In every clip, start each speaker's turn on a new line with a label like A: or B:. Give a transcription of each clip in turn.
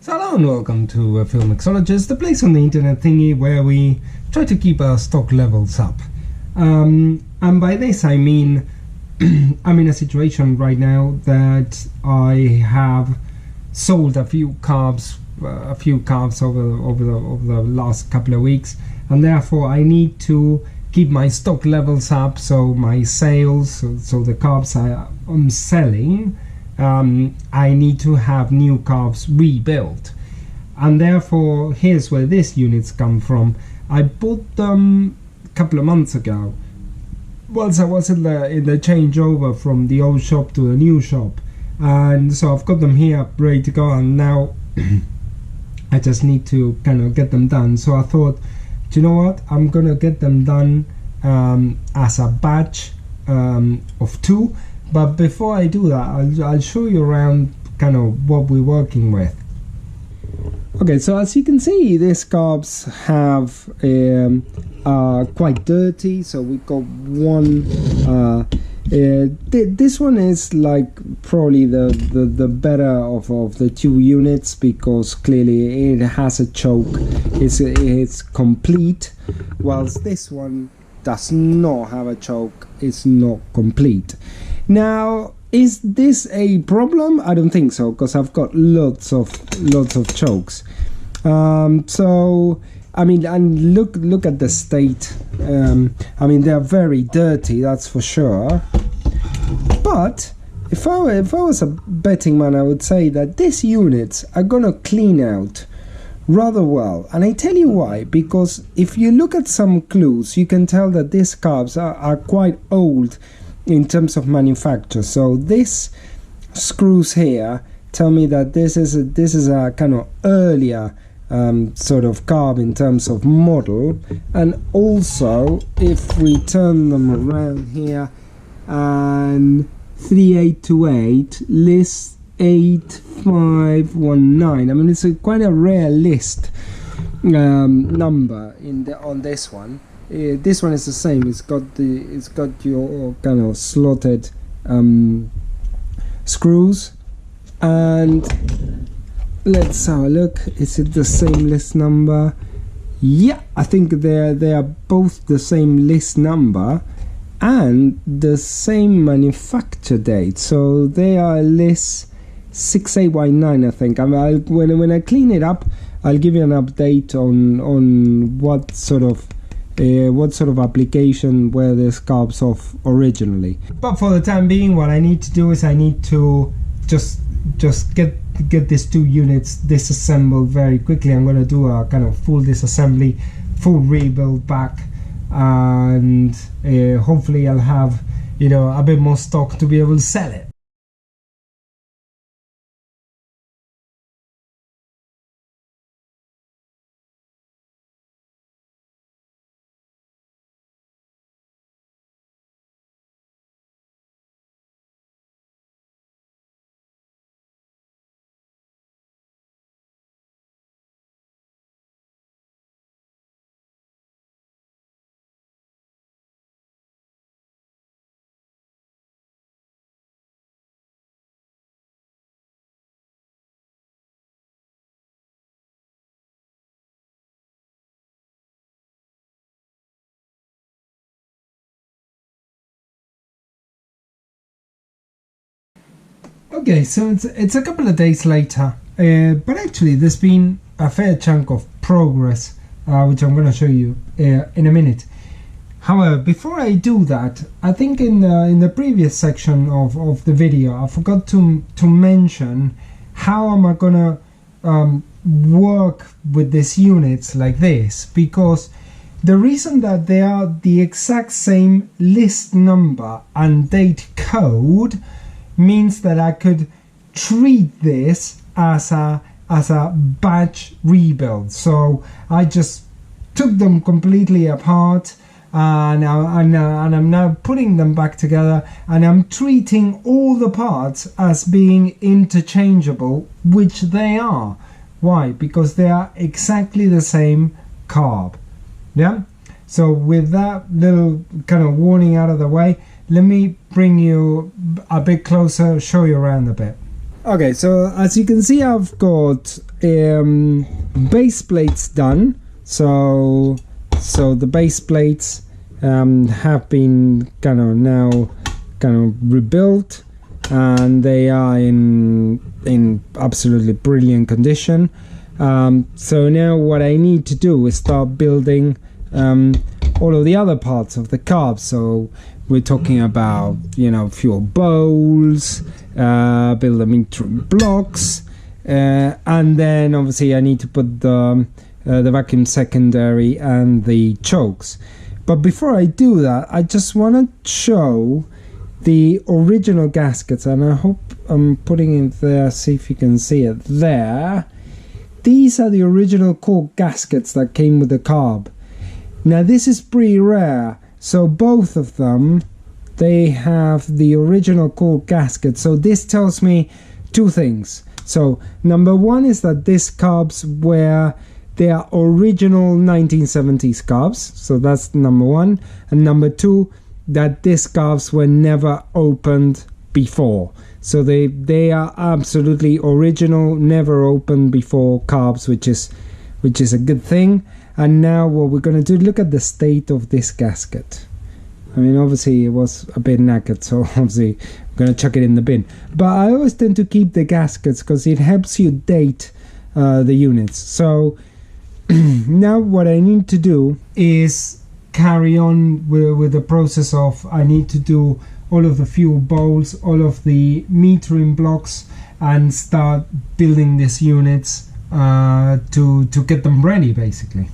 A: So hello and welcome to Film Mixologist, the place on the internet thingy where we try to keep our stock levels up. And by this I mean I'm in a situation right now that I have sold a few carbs over the last couple of weeks, and therefore I need to keep my stock levels up, so my sales, so the carbs I'm selling, I need to have new carbs rebuilt, and therefore here's where these units come from. I bought them a couple of months ago whilst I was in the changeover from the old shop to the new shop, and so I've got them here ready to go, and now I just need to kind of get them done. So I thought, do you know what, I'm gonna get them done as a batch of 2. But before I do that, I'll show you around kind of what we're working with. Okay, so as you can see, these carbs have quite dirty. So we've got one. This one is like probably the better of the 2 units, because clearly it has a choke. It's complete, whilst this one does not have a choke. It's not complete. Now, is this a problem? I don't think so, because I've got lots of chokes. So I mean, and look at the state. I mean, they're very dirty, that's for sure. But if I was a betting man, I would say that these units are gonna clean out rather well, and I tell you why. Because if you look at some clues, you can tell that these carbs are quite old in terms of manufacture. So this screws here tell me that this is a kind of earlier sort of carb in terms of model. And also, if we turn them around here, and 3828 list 8519, I mean, it's quite a rare list number on this one. This one is the same. It's got your kind of slotted screws. And let's have a look. Is it the same list number? Yeah, I think they are both the same list number and the same manufacture date. So they are list 6819, I think. I mean, when I clean it up, I'll give you an update on what sort of application were these carbs off originally. But for the time being, what I need to do is I need to just get these 2 units disassembled very quickly. I'm going to do a kind of full disassembly, full rebuild back, and hopefully I'll have, you know, a bit more stock to be able to sell it. Okay, so it's a couple of days later, but actually there's been a fair chunk of progress, which I'm going to show you in a minute. However, before I do that, I think in the previous section of the video, I forgot to mention how am I going to work with these units like this, because the reason that they are the exact same list number and date code means that I could treat this as a batch rebuild. So I just took them completely apart, and I'm now putting them back together, and I'm treating all the parts as being interchangeable, which they are. Why? Because they are exactly the same carb. Yeah. So with that little kind of warning out of the way, let me bring you a bit closer, show you around a bit. Okay, so as you can see, I've got base plates done. So the base plates have been kind of rebuilt, and they are in absolutely brilliant condition. So now what I need to do is start building all of the other parts of the carbs. So we're talking about, you know, fuel bowls, build the metering blocks, and then obviously I need to put the vacuum secondary and the chokes. But before I do that, I just want to show the original gaskets, and I hope I'm putting it there, see if you can see it there. These are the original cork gaskets that came with the carb. Now this is pretty rare, so both of them, they have the original cork gasket. So this tells me two things. So number one is that these carbs were their original 1970s carbs, so that's number one. And number two, that these carbs were never opened before. So they are absolutely original, never opened before carbs, which is a good thing. And now what we're going to do, look at the state of this gasket. I mean, obviously it was a bit knackered, so obviously I'm going to chuck it in the bin. But I always tend to keep the gaskets because it helps you date the units. So now what I need to do is carry on with the process of, I need to do all of the fuel bowls, all of the metering blocks, and start building these units to get them ready, basically.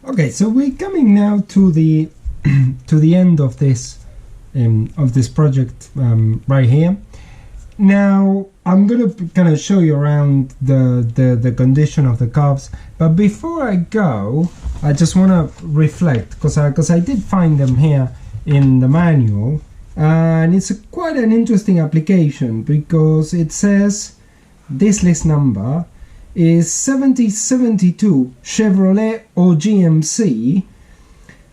A: Okay, so we're coming now to the to the end of this project right here. Now I'm gonna kind of show you around the condition of the carbs, but before I go, I just want to reflect, because I did find them here in the manual, and it's quite an interesting application, because it says this list number is 7072 Chevrolet or GMC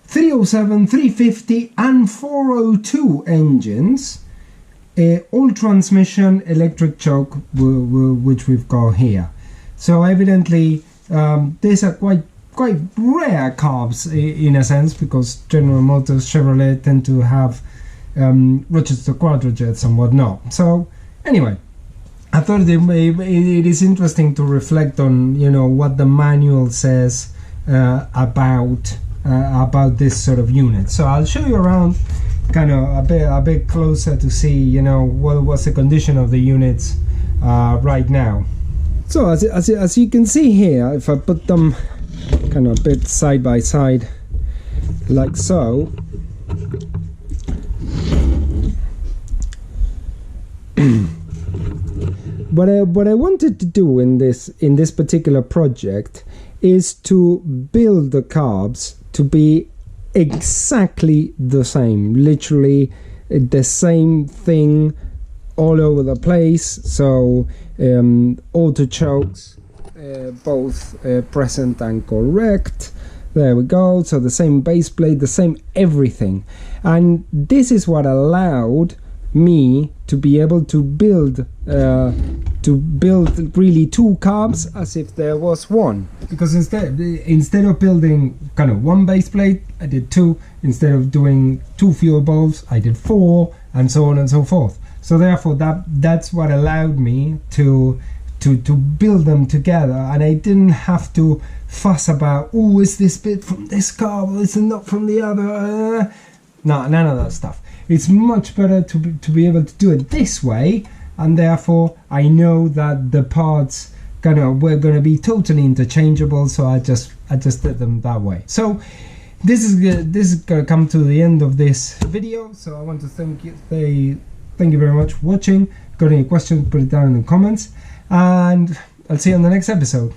A: 307, 350 and 402 engines, all transmission electric choke, which we've got here. So evidently these are quite rare carbs in a sense, because General Motors, Chevrolet tend to have Rochester quadrajets and whatnot. So anyway, I thought it is interesting to reflect on, you know, what the manual says about this sort of unit. So I'll show you around kind of a bit closer to see, you know, what's the condition of the units right now. So as you can see here, if I put them kind of a bit side by side like so, what I wanted to do in this particular project is to build the carbs to be exactly the same, literally the same thing all over the place. So auto chokes, both present and correct. There we go. So the same base plate, the same everything, and this is what allowed me to be able to build really two carbs as if there was one, because instead of building kind of one base plate, I did two. Instead of doing two fuel bowls, I did four, and so on and so forth. So therefore that's what allowed me to build them together, and I didn't have to fuss about, oh, is this bit from this carb or is it not from the other? No, none of that stuff. It's much better to be able to do it this way, and therefore I know that the parts were going to be totally interchangeable, so I just did them that way. So this is going to come to the end of this video, so I want to Thank you very much for watching. Got any questions, put it down in the comments, and I'll see you on the next episode.